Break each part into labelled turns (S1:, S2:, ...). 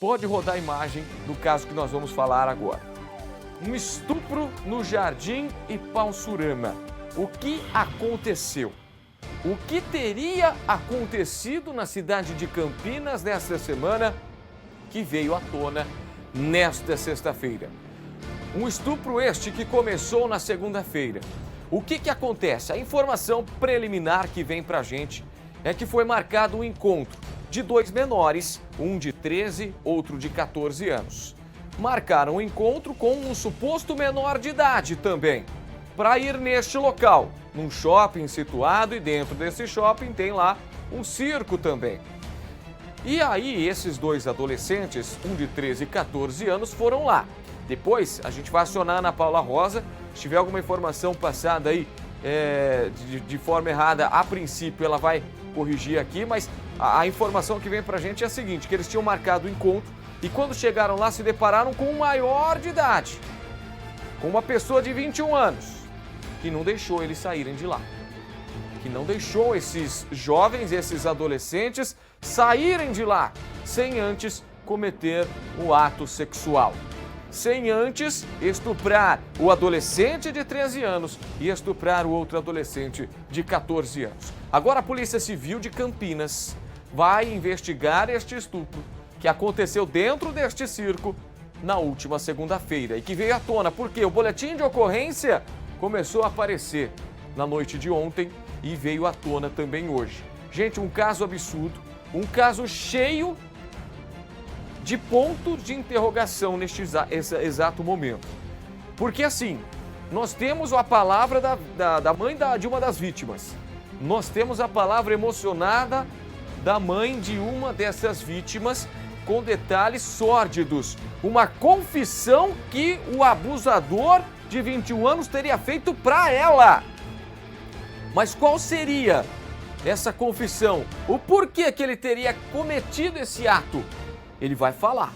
S1: Pode rodar a imagem do caso que nós vamos falar agora. Um estupro no Jardim Ipauçurama. O que aconteceu? O que teria acontecido na cidade de Campinas nesta semana que veio à tona nesta sexta-feira? Um estupro este que começou na segunda-feira. O que acontece? A informação preliminar que vem pra gente é que foi marcado um encontro de dois menores, um de 13, outro de 14 anos. Marcaram o encontro com um suposto menor de idade também, para ir neste local, num shopping situado, e dentro desse shopping tem lá um circo também. E aí esses dois adolescentes, um de 13 e 14 anos, foram lá. Depois a gente vai acionar a Ana Paula Rosa, se tiver alguma informação passada aí de forma errada, a princípio ela vai corrigir aqui, mas a informação que vem pra gente é a seguinte, que eles tinham marcado o encontro e quando chegaram lá se depararam com um maior de idade, com uma pessoa de 21 anos, que não deixou eles saírem de lá, que não deixou esses jovens, esses adolescentes saírem de lá, sem antes cometer o ato sexual. Sem antes estuprar o adolescente de 13 anos e estuprar o outro adolescente de 14 anos. Agora a Polícia Civil de Campinas vai investigar este estupro que aconteceu dentro deste circo na última segunda-feira e que veio à tona porque o boletim de ocorrência começou a aparecer na noite de ontem e veio à tona também hoje. Gente, um caso absurdo, um caso cheio de pontos de interrogação neste exato momento. Porque assim, nós temos a palavra da mãe de uma das vítimas. Nós temos a palavra emocionada da mãe de uma dessas vítimas com detalhes sórdidos. Uma confissão que o abusador de 21 anos teria feito para ela. Mas qual seria essa confissão? O porquê que ele teria cometido esse ato? Ele vai falar.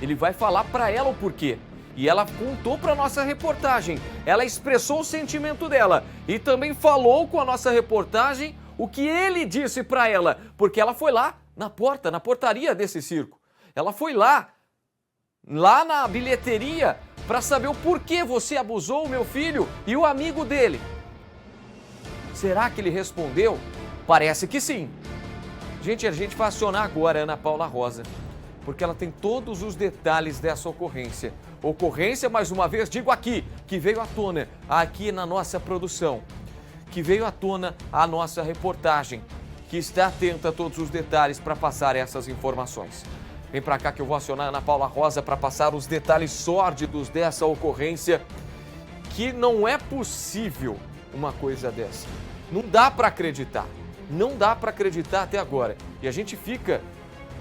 S1: Ele vai falar para ela o porquê. E ela contou para nossa reportagem. Ela expressou o sentimento dela e também falou com a nossa reportagem o que ele disse para ela, porque ela foi lá na portaria desse circo. Ela foi lá na bilheteria para saber o porquê você abusou o meu filho e o amigo dele. Será que ele respondeu? Parece que sim. Gente, a gente vai acionar agora a Ana Paula Rosa, porque ela tem todos os detalhes dessa ocorrência. Ocorrência, mais uma vez, digo aqui, que veio à tona, aqui na nossa produção, que veio à tona a nossa reportagem, que está atenta a todos os detalhes para passar essas informações. Vem para cá que eu vou acionar a Ana Paula Rosa para passar os detalhes sórdidos dessa ocorrência, que não é possível uma coisa dessa. Não dá para acreditar, não dá para acreditar até agora. E a gente fica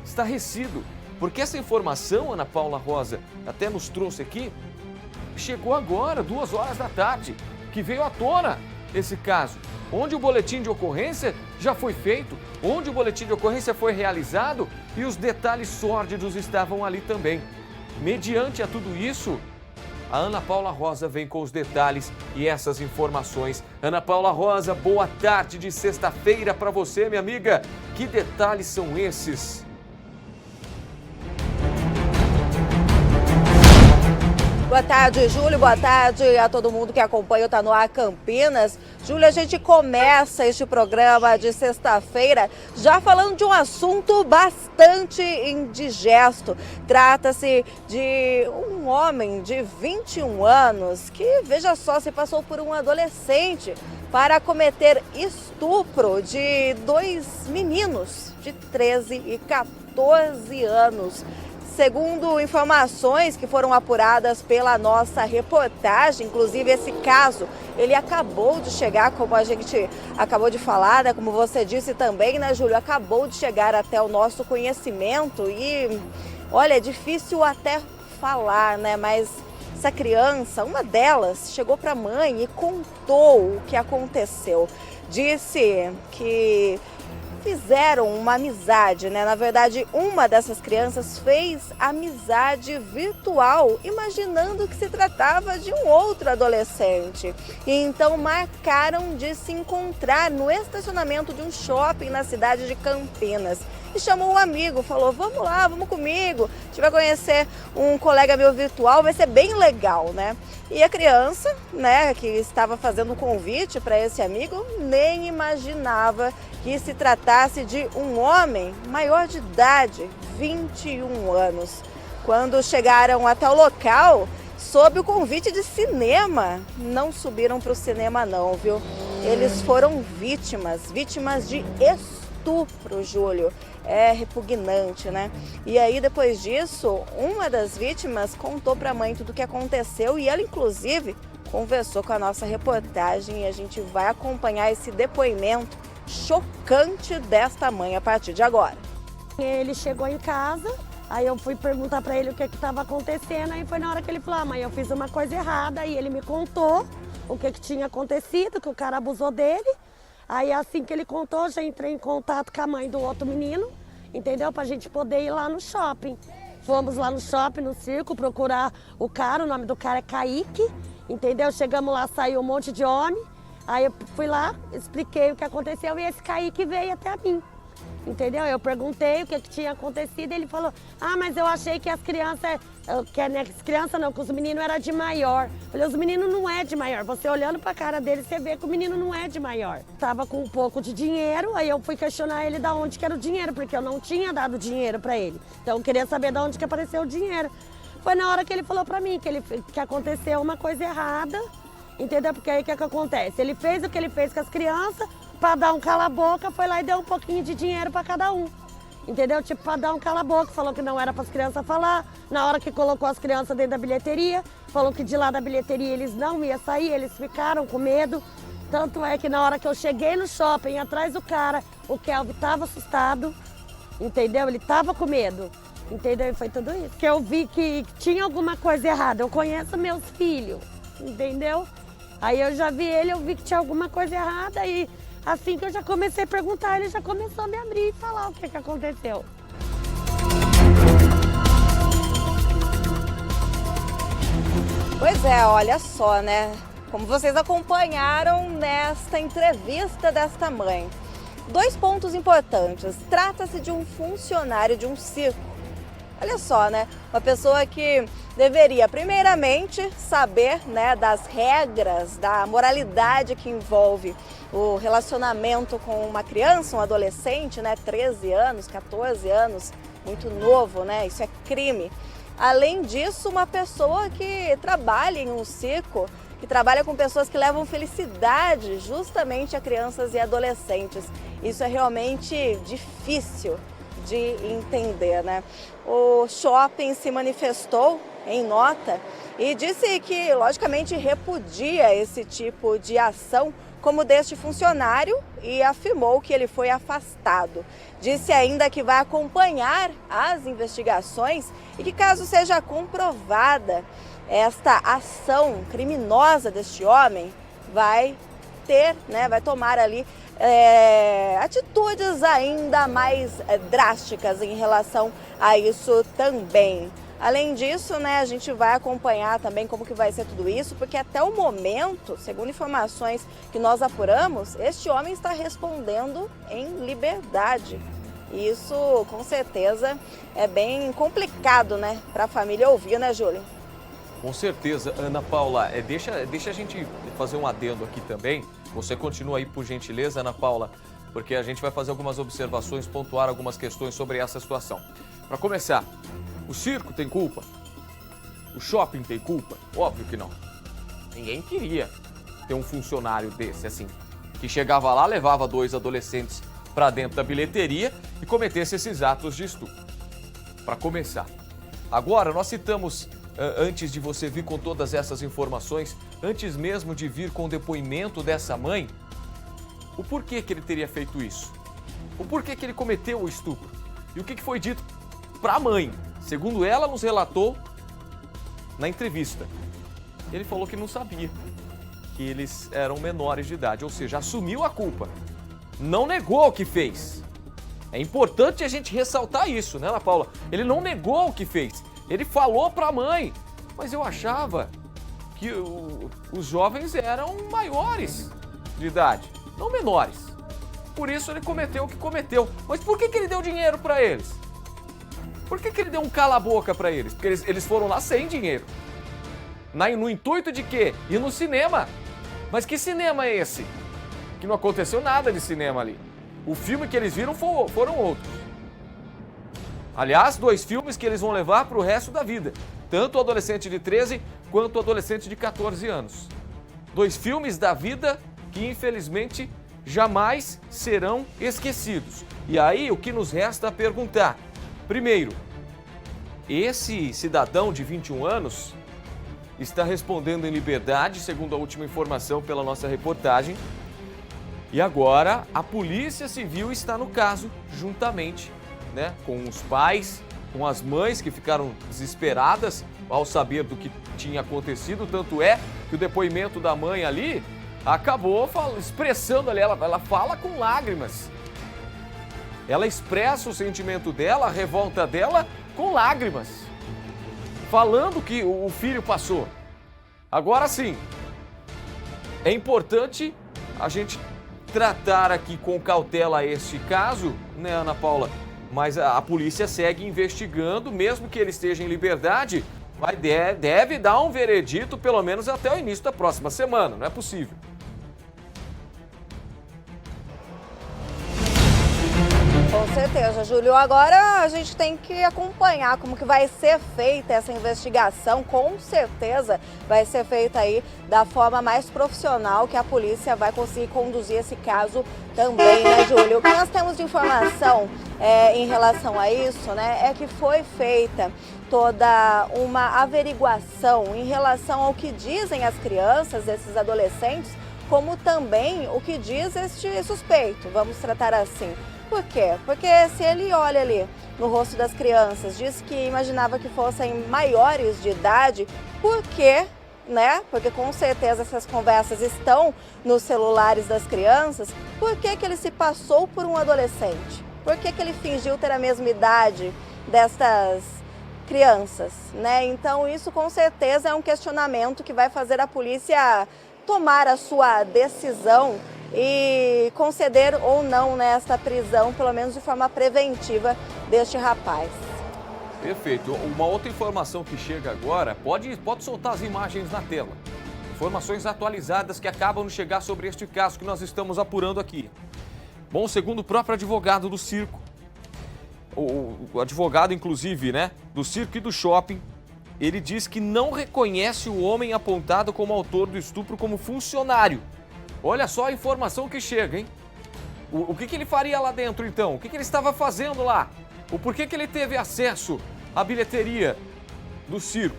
S1: estarrecido, porque essa informação, Ana Paula Rosa, até nos trouxe aqui, chegou agora, 2 horas da tarde, que veio à tona esse caso, onde o boletim de ocorrência já foi feito, onde o boletim de ocorrência foi realizado e os detalhes sórdidos estavam ali também. Mediante a tudo isso, a Ana Paula Rosa vem com os detalhes e essas informações. Ana Paula Rosa, boa tarde de sexta-feira para você, minha amiga. Que detalhes são esses?
S2: Boa tarde, Júlio. Boa tarde a todo mundo que acompanha o Tá No Ar Campinas. Júlio, a gente começa este programa de sexta-feira já falando de um assunto bastante indigesto. Trata-se de um homem de 21 anos que, veja só, se passou por um adolescente para cometer estupro de 2 meninos de 13 e 14 anos. Segundo informações que foram apuradas pela nossa reportagem, inclusive esse caso, ele acabou de chegar, como a gente acabou de falar, né, como você disse também, né, Júlio, acabou de chegar até o nosso conhecimento e, olha, é difícil até falar, né, mas essa criança, uma delas, chegou para a mãe e contou o que aconteceu. Disse que fizeram uma amizade, né? Na verdade, uma dessas crianças fez amizade virtual, imaginando que se tratava de um outro adolescente. E então marcaram de se encontrar no estacionamento de um shopping na cidade de Campinas. e chamou um amigo, falou, vamos lá, vamos comigo, a gente vai conhecer um colega meu virtual, vai ser bem legal, né? E a criança, né, que estava fazendo o convite para esse amigo, nem imaginava que se tratasse de um homem maior de idade, 21 anos. Quando chegaram até o local, sob o convite de cinema, não subiram para o cinema não, viu? Eles foram vítimas de estupro, Júlio. É repugnante, né? E aí, depois disso, uma das vítimas contou para a mãe tudo o que aconteceu e ela, inclusive, conversou com a nossa reportagem e a gente vai acompanhar esse depoimento chocante desta mãe a partir de agora.
S3: Ele chegou em casa, aí eu fui perguntar para ele o que estava acontecendo, aí foi na hora que ele falou, mãe, eu fiz uma coisa errada, e ele me contou o que tinha acontecido, que o cara abusou dele. Aí assim que ele contou, já entrei em contato com a mãe do outro menino, entendeu? Pra gente poder ir lá no shopping. Fomos lá no shopping, no circo, procurar o cara, o nome do cara é Kaique, entendeu? Chegamos lá, saiu um monte de homem, aí eu fui lá, expliquei o que aconteceu e esse Kaique veio até mim. Entendeu? Eu perguntei o que tinha acontecido e ele falou, mas eu achei que as crianças, que os meninos eram de maior. Eu falei, os meninos não é de maior. Você olhando pra cara dele, você vê que o menino não é de maior. Tava com um pouco de dinheiro, aí eu fui questionar ele de onde que era o dinheiro, porque eu não tinha dado dinheiro pra ele. Então eu queria saber de onde que apareceu o dinheiro. Foi na hora que ele falou pra mim que aconteceu uma coisa errada, entendeu? Porque aí o que acontece? Ele fez o que ele fez com as crianças, para dar um cala-boca, foi lá e deu um pouquinho de dinheiro para cada um. Entendeu? Tipo, para dar um cala-boca, falou que não era para as crianças falar. Na hora que colocou as crianças dentro da bilheteria, falou que de lá da bilheteria eles não iam sair, eles ficaram com medo. Tanto é que na hora que eu cheguei no shopping, atrás do cara, o Kelvin estava assustado, entendeu? Ele estava com medo, entendeu? E foi tudo isso. Que eu vi que tinha alguma coisa errada. Eu conheço meus filhos, entendeu? Aí eu já vi ele, eu vi que tinha alguma coisa errada e assim que eu já comecei a perguntar, ele já começou a me abrir e falar o que aconteceu.
S2: Pois é, olha só, né? Como vocês acompanharam nesta entrevista desta mãe. 2 pontos importantes. Trata-se de um funcionário de um circo. Olha só, né? Uma pessoa que deveria, primeiramente, saber, né, das regras, da moralidade que envolve o relacionamento com uma criança, um adolescente, né? 13 anos, 14 anos, muito novo, né? Isso é crime. Além disso, uma pessoa que trabalha em um circo, que trabalha com pessoas que levam felicidade justamente a crianças e adolescentes. Isso é realmente difícil de entender, né? O shopping se manifestou em nota e disse que, logicamente, repudia esse tipo de ação como deste funcionário e afirmou que ele foi afastado. Disse ainda que vai acompanhar as investigações e que, caso seja comprovada esta ação criminosa deste homem, vai tomar ali atitudes ainda mais drásticas em relação a isso também. Além disso, né, a gente vai acompanhar também como que vai ser tudo isso, porque até o momento, segundo informações que nós apuramos, este homem está respondendo em liberdade. Isso, com certeza, é bem complicado, né, para a família ouvir, né, Júlio?
S1: Com certeza, Ana Paula. Deixa a gente fazer um adendo aqui também. Você continua aí, por gentileza, Ana Paula, porque a gente vai fazer algumas observações, pontuar algumas questões sobre essa situação. Para começar, o circo tem culpa? O shopping tem culpa? Óbvio que não. Ninguém queria ter um funcionário desse, assim, que chegava lá, levava 2 adolescentes para dentro da bilheteria e cometesse esses atos de estupro. Para começar. Agora, nós citamos, antes de você vir com todas essas informações, antes mesmo de vir com o depoimento dessa mãe, o porquê que ele teria feito isso? O porquê que ele cometeu o estupro? E o que foi dito para a mãe? Segundo ela nos relatou na entrevista. Ele falou que não sabia que eles eram menores de idade, ou seja, assumiu a culpa. Não negou o que fez. É importante a gente ressaltar isso, né, Ana Paula? Ele não negou o que fez. Ele falou para a mãe, mas eu achava que os jovens eram maiores de idade, não menores. por isso ele cometeu o que cometeu. Mas por que ele deu dinheiro para eles? Por que ele deu um cala-boca para eles? Porque eles foram lá sem dinheiro. No intuito de quê? Ir no cinema. Mas que cinema é esse? Que não aconteceu nada de cinema ali. O filme que eles viram foram outros. Aliás, 2 filmes que eles vão levar para o resto da vida. Tanto o adolescente de 13 quanto o adolescente de 14 anos. 2 filmes da vida que, infelizmente, jamais serão esquecidos. E aí, o que nos resta perguntar? Primeiro, esse cidadão de 21 anos está respondendo em liberdade, segundo a última informação pela nossa reportagem. E agora, a Polícia Civil está no caso, juntamente, né, com os pais, com as mães que ficaram desesperadas ao saber do que tinha acontecido. Tanto é que o depoimento da mãe ali acabou expressando ali, ela fala com lágrimas. Ela expressa o sentimento dela, a revolta dela com lágrimas, falando que o filho passou. Agora sim, é importante a gente tratar aqui com cautela este caso, né, Ana Paula? Mas a polícia segue investigando, mesmo que ele esteja em liberdade, deve dar um veredito pelo menos até o início da próxima semana, não é possível.
S2: Com certeza, Júlio. Agora a gente tem que acompanhar como que vai ser feita essa investigação. Com certeza vai ser feita aí da forma mais profissional que a polícia vai conseguir conduzir esse caso também, né, Júlio? O que nós temos de informação em relação a isso, né, é que foi feita toda uma averiguação em relação ao que dizem as crianças, esses adolescentes, como também o que diz este suspeito, vamos tratar assim. Por quê? Porque se ele olha ali no rosto das crianças, diz que imaginava que fossem maiores de idade, por quê? Né? Porque com certeza essas conversas estão nos celulares das crianças. Por que ele se passou por um adolescente? Por que ele fingiu ter a mesma idade destas crianças, né? Então isso com certeza é um questionamento que vai fazer a polícia tomar a sua decisão e conceder ou não nesta prisão, pelo menos de forma preventiva, deste rapaz.
S1: Perfeito. Uma outra informação que chega agora, pode soltar as imagens na tela. Informações atualizadas que acabam de chegar sobre este caso que nós estamos apurando aqui. Bom, segundo o próprio advogado do circo, o advogado, inclusive, né, do circo e do shopping, ele diz que não reconhece o homem apontado como autor do estupro como funcionário. Olha só a informação que chega, hein? O que ele faria lá dentro, então? O que ele estava fazendo lá? O porquê que ele teve acesso à bilheteria do circo?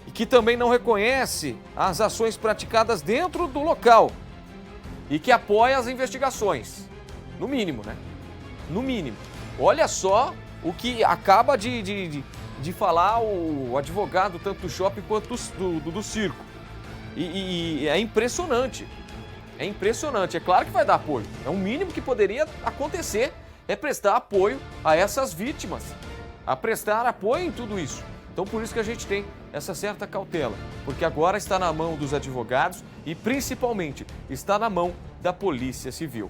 S1: E que também não reconhece as ações praticadas dentro do local e que apoia as investigações. No mínimo, né? No mínimo. Olha só o que acaba de falar o advogado, tanto do shopping quanto do circo. E é impressionante. É impressionante. É claro que vai dar apoio. É o mínimo que poderia acontecer, é prestar apoio a essas vítimas. A prestar apoio em tudo isso. Então por isso que a gente tem essa certa cautela. Porque agora está na mão dos advogados e principalmente está na mão da Polícia Civil.